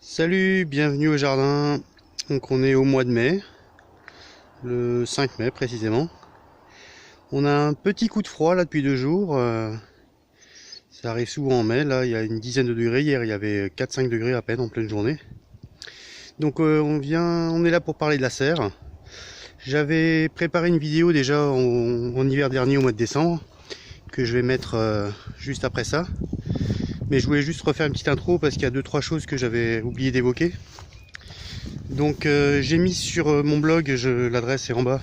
Salut, bienvenue au jardin. Donc on est au mois de mai, le 5 mai précisément. On a un petit coup de froid là depuis 2 jours. Ça arrive souvent en mai, là il y a une dizaine de degrés. Hier il y avait 4-5 degrés à peine en pleine journée. Donc on est là pour parler de la serre. J'avais préparé une vidéo déjà en hiver dernier au mois de décembre, que je vais mettre juste après ça. Mais je voulais juste refaire une petite intro parce qu'il y a 2-3 choses que j'avais oublié d'évoquer. Donc j'ai mis sur mon blog, l'adresse est en bas,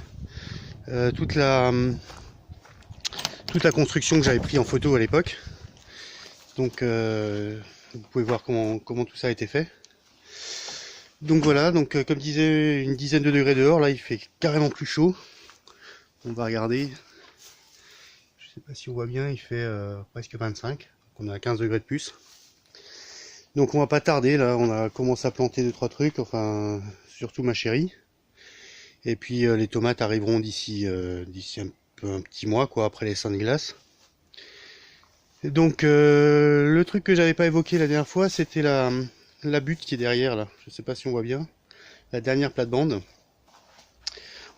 euh, toute la toute la construction que j'avais pris en photo à l'époque. Donc vous pouvez voir comment tout ça a été fait. Donc voilà, donc comme disait, une dizaine de degrés dehors, là il fait carrément plus chaud. On va regarder. Je sais pas si on voit bien, il fait presque 25. Donc on est à 15 degrés de plus. Donc on va pas tarder, là on a commencé à planter 2-3 trucs, enfin surtout ma chérie. Et puis les tomates arriveront d'ici un petit mois quoi, après les seins de glace. Et donc le truc que j'avais pas évoqué la dernière fois, c'était la butte qui est derrière là. Je sais pas si on voit bien. La dernière plate-bande.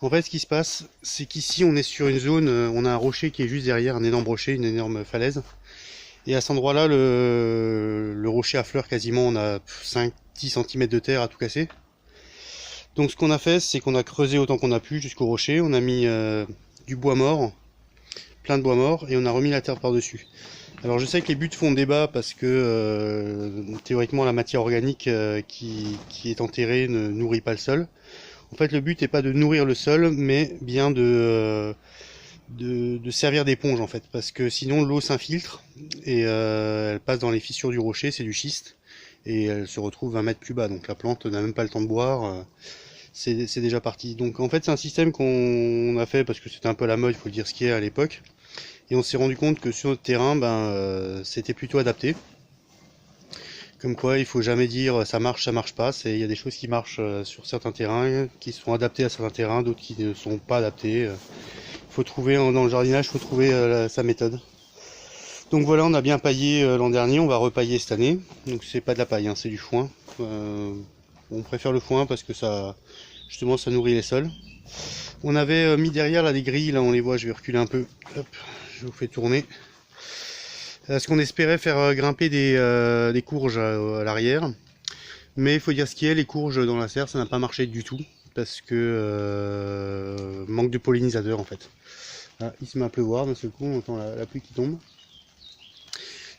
En fait, ce qui se passe, c'est qu'ici on est sur une zone, on a un rocher qui est juste derrière, un énorme rocher, une énorme falaise. Et à cet endroit-là, le rocher affleure quasiment, on a 5-10 cm de terre à tout casser. Donc ce qu'on a fait, c'est qu'on a creusé autant qu'on a pu jusqu'au rocher, on a mis du bois mort, plein de bois mort, et on a remis la terre par-dessus. Alors je sais que les buttes font débat parce que théoriquement la matière organique qui est enterrée ne nourrit pas le sol. En fait le but n'est pas de nourrir le sol, mais bien de servir d'éponge en fait, parce que sinon l'eau s'infiltre et elle passe dans les fissures du rocher, c'est du schiste, et elle se retrouve 20 mètres plus bas, donc la plante n'a même pas le temps de boire, c'est déjà parti. Donc en fait c'est un système qu'on a fait parce que c'était un peu la mode, il faut le dire ce qui est à l'époque, et on s'est rendu compte que sur notre terrain, c'était plutôt adapté. Comme quoi, il faut jamais dire ça marche pas. Il y a des choses qui marchent sur certains terrains, qui sont adaptés à certains terrains, d'autres qui ne sont pas adaptés. Faut trouver dans le jardinage, faut trouver sa méthode. Donc voilà, on a bien paillé l'an dernier, on va repailler cette année. Donc c'est pas de la paille, hein, c'est du foin. On préfère le foin parce que ça, justement, ça nourrit les sols. On avait mis derrière là des grilles, là on les voit, je vais reculer un peu. Hop, je vous fais tourner. Parce qu'on espérait faire grimper des courges à l'arrière. Mais il faut dire ce qui est, les courges dans la serre, ça n'a pas marché du tout. Parce que manque de pollinisateurs en fait. Ah, il se met à pleuvoir, d'un seul coup on entend la pluie qui tombe.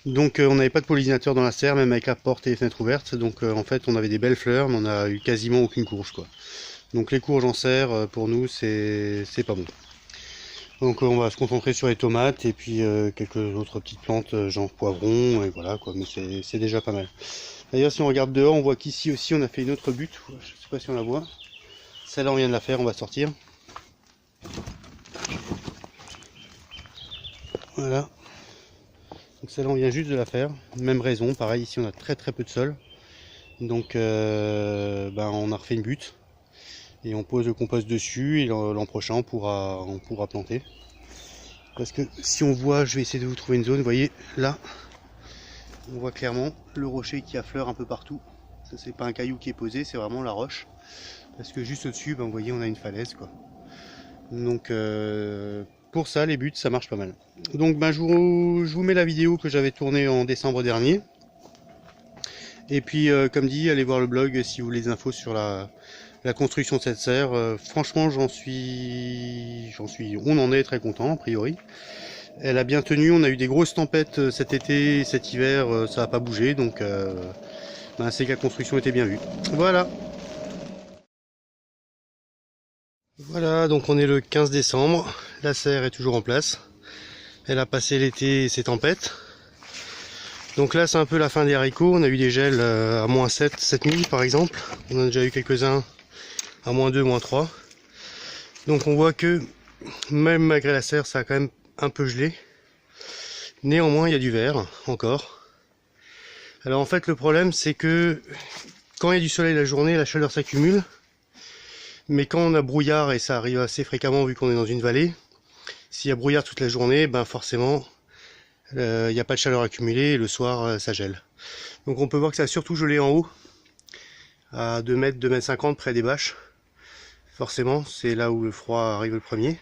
Donc on n'avait pas de pollinisateur dans la serre, même avec la porte et les fenêtres ouvertes. Donc en fait on avait des belles fleurs, mais on a eu quasiment aucune courge quoi. Donc les courges en serre, pour nous c'est pas bon. Donc on va se concentrer sur les tomates et puis quelques autres petites plantes, genre poivrons, et voilà quoi, mais c'est déjà pas mal. D'ailleurs si on regarde dehors, on voit qu'ici aussi on a fait une autre butte, je sais pas si on la voit. Celle-là on vient de la faire, on va sortir. Voilà. Donc celle-là on vient juste de la faire. Même raison, pareil ici on a très peu de sol. Donc on a refait une butte. Et on pose le compost dessus et l'an prochain on pourra planter. Parce que si on voit, je vais essayer de vous trouver une zone, vous voyez là, on voit clairement le rocher qui affleure un peu partout. Ça c'est pas un caillou qui est posé, c'est vraiment la roche. Parce que juste au-dessus, vous voyez on a une falaise quoi. Donc pour ça les buts ça marche pas mal. Donc je vous mets la vidéo que j'avais tournée en décembre dernier. Et puis comme dit, allez voir le blog si vous voulez des infos sur la construction de cette serre. Franchement on en est très content a priori. Elle a bien tenu, on a eu des grosses tempêtes cet été, cet hiver, ça n'a pas bougé, donc c'est que la construction était bien vue. Voilà. Voilà, donc on est le 15 décembre, la serre est toujours en place. Elle a passé l'été et ses tempêtes. Donc là c'est un peu la fin des haricots, on a eu des gels à moins 7, 7000 par exemple. On en a déjà eu quelques-uns à moins 2, moins 3. Donc on voit que même malgré la serre, ça a quand même un peu gelé. Néanmoins il y a du vert encore. Alors en fait le problème c'est que quand il y a du soleil la journée, la chaleur s'accumule. Mais quand on a brouillard, et ça arrive assez fréquemment vu qu'on est dans une vallée, s'il y a brouillard toute la journée, forcément il n'y a pas de chaleur accumulée et le soir ça gèle. Donc on peut voir que ça a surtout gelé en haut. à 2 mètres, 2 mètres 50 près des bâches. Forcément, c'est là où le froid arrive le premier.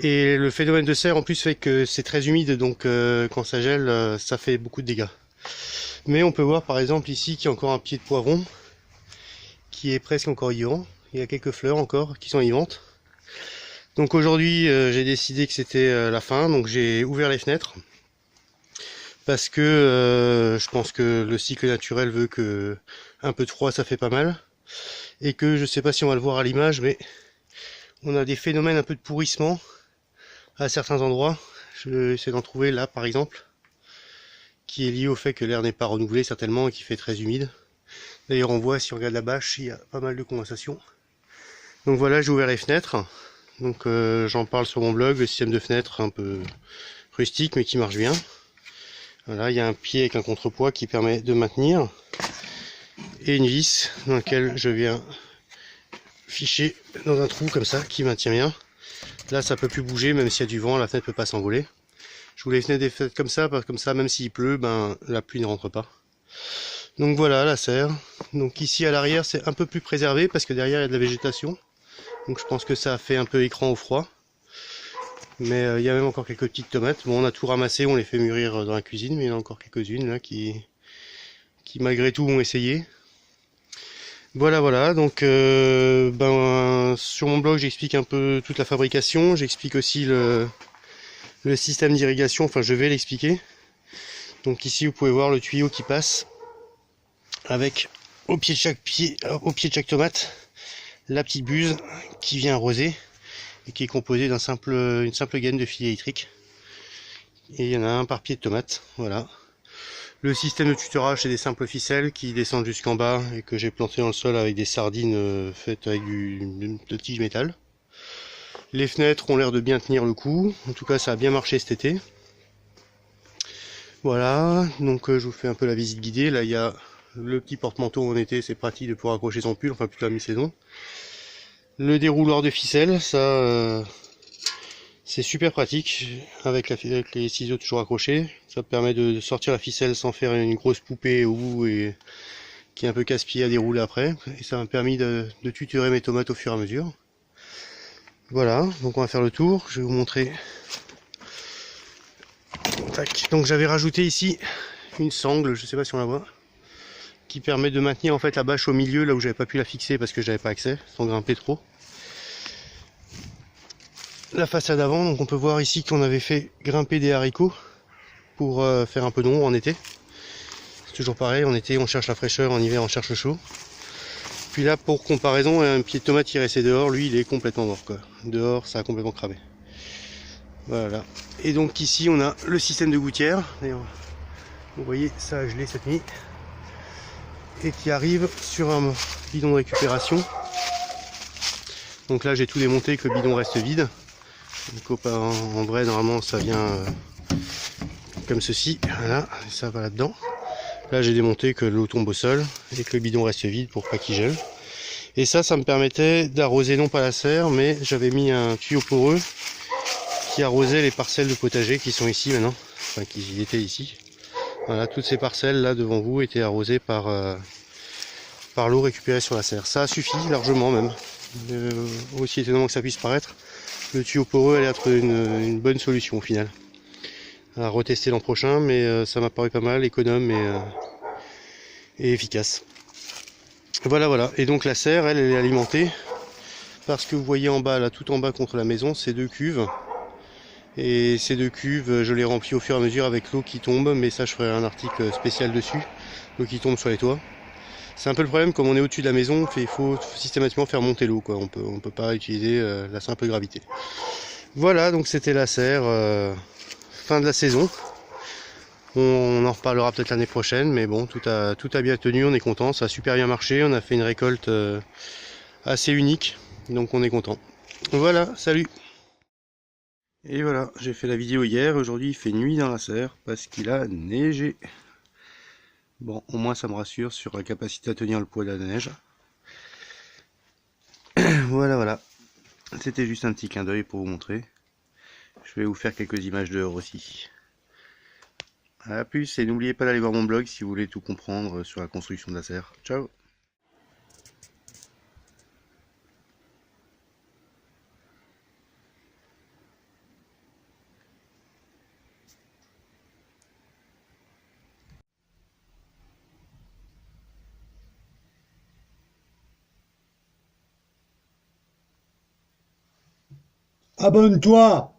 Et le phénomène de serre en plus fait que c'est très humide, donc quand ça gèle, ça fait beaucoup de dégâts. Mais on peut voir par exemple ici qu'il y a encore un pied de poivron qui est presque encore vivant. Il y a quelques fleurs encore qui sont vivantes. Donc aujourd'hui j'ai décidé que c'était la fin, donc j'ai ouvert les fenêtres. Parce que je pense que le cycle naturel veut que un peu de froid ça fait pas mal. Et que je sais pas si on va le voir à l'image, mais on a des phénomènes un peu de pourrissement à certains endroits. Je vais essayer d'en trouver là par exemple, qui est lié au fait que l'air n'est pas renouvelé certainement et qui fait très humide. D'ailleurs on voit, si on regarde la bâche, il y a pas mal de condensation. Donc voilà, j'ai ouvert les fenêtres. Donc j'en parle sur mon blog, le système de fenêtre un peu rustique mais qui marche bien. Voilà, il y a un pied avec un contrepoids qui permet de maintenir. Et une vis dans laquelle je viens ficher dans un trou comme ça qui maintient bien. Là ça peut plus bouger, même s'il y a du vent, la fenêtre peut pas s'envoler. Je voulais des fenêtres comme ça, parce que comme ça même s'il pleut, ben la pluie ne rentre pas. Donc voilà la serre. Donc ici à l'arrière c'est un peu plus préservé parce que derrière il y a de la végétation. Donc je pense que ça a fait un peu écran au froid. Mais il y a même encore quelques petites tomates. Bon, on a tout ramassé, on les fait mûrir dans la cuisine, mais il y en a encore quelques-unes là qui malgré tout ont essayé. Voilà, donc sur mon blog j'explique un peu toute la fabrication, j'explique aussi le système d'irrigation, enfin je vais l'expliquer. Donc ici vous pouvez voir le tuyau qui passe avec au pied de chaque tomate la petite buse qui vient arroser et qui est composée d'une simple gaine de filet électrique. Et il y en a un par pied de tomate, voilà. Le système de tutorage, c'est des simples ficelles qui descendent jusqu'en bas et que j'ai planté dans le sol avec des sardines faites avec de tige métal. Les fenêtres ont l'air de bien tenir le coup. En tout cas, ça a bien marché cet été. Voilà, donc je vous fais un peu la visite guidée. Là, il y a le petit porte-manteau en été, c'est pratique de pouvoir accrocher son pull, enfin plutôt à mi-saison. Le dérouloir de ficelle, ça... c'est super pratique avec les ciseaux toujours accrochés. Ça permet de sortir la ficelle sans faire une grosse poupée au bout et qui est un peu casse-pied à dérouler après. Et ça m'a permis de tutorer mes tomates au fur et à mesure. Voilà, donc on va faire le tour. Je vais vous montrer. Tac. Donc j'avais rajouté ici une sangle, je sais pas si on la voit, qui permet de maintenir en fait la bâche au milieu là où j'avais pas pu la fixer parce que j'avais pas accès, sans grimper trop. La façade avant, donc on peut voir ici qu'on avait fait grimper des haricots pour faire un peu d'ombre en été. C'est toujours pareil, en été on cherche la fraîcheur, en hiver on cherche le chaud. Puis là pour comparaison, un pied de tomate qui est resté dehors, lui il est complètement mort quoi. Dehors ça a complètement cramé. Voilà. Et donc ici on a le système de gouttière. D'ailleurs, vous voyez ça a gelé cette nuit. Et qui arrive sur un bidon de récupération. Donc là j'ai tout démonté, que le bidon reste vide. Donc en vrai normalement ça vient comme ceci, voilà, ça va là-dedans. Là j'ai démonté que l'eau tombe au sol et que le bidon reste vide pour pas qu'il gèle. Et ça me permettait d'arroser non pas la serre, mais j'avais mis un tuyau poreux qui arrosait les parcelles de potager qui sont ici maintenant, enfin qui étaient ici. Voilà, toutes ces parcelles là devant vous étaient arrosées par l'eau récupérée sur la serre. Ça suffit largement même, aussi étonnamment que ça puisse paraître. Le tuyau poreux allait être une bonne solution au final. À retester l'an prochain, mais ça m'a paru pas mal, économe et efficace. Voilà. Et donc la serre, elle est alimentée parce que vous voyez en bas, là, tout en bas contre la maison, c'est 2 cuves. Et ces 2 cuves, je les remplis au fur et à mesure avec l'eau qui tombe, mais ça je ferai un article spécial dessus, l'eau qui tombe sur les toits. C'est un peu le problème, comme on est au-dessus de la maison, il faut systématiquement faire monter l'eau, quoi. On peut pas utiliser la simple gravité. Voilà, donc c'était la serre, fin de la saison. On en reparlera peut-être l'année prochaine, mais bon, tout a bien tenu, on est content, ça a super bien marché, on a fait une récolte assez unique, donc on est content. Voilà, salut! Et voilà, j'ai fait la vidéo hier, aujourd'hui il fait nuit dans la serre parce qu'il a neigé. Bon, au moins ça me rassure sur la capacité à tenir le poids de la neige. Voilà. C'était juste un petit clin d'œil pour vous montrer. Je vais vous faire quelques images dehors aussi. A plus, et n'oubliez pas d'aller voir mon blog si vous voulez tout comprendre sur la construction de la serre. Ciao! Abonne-toi!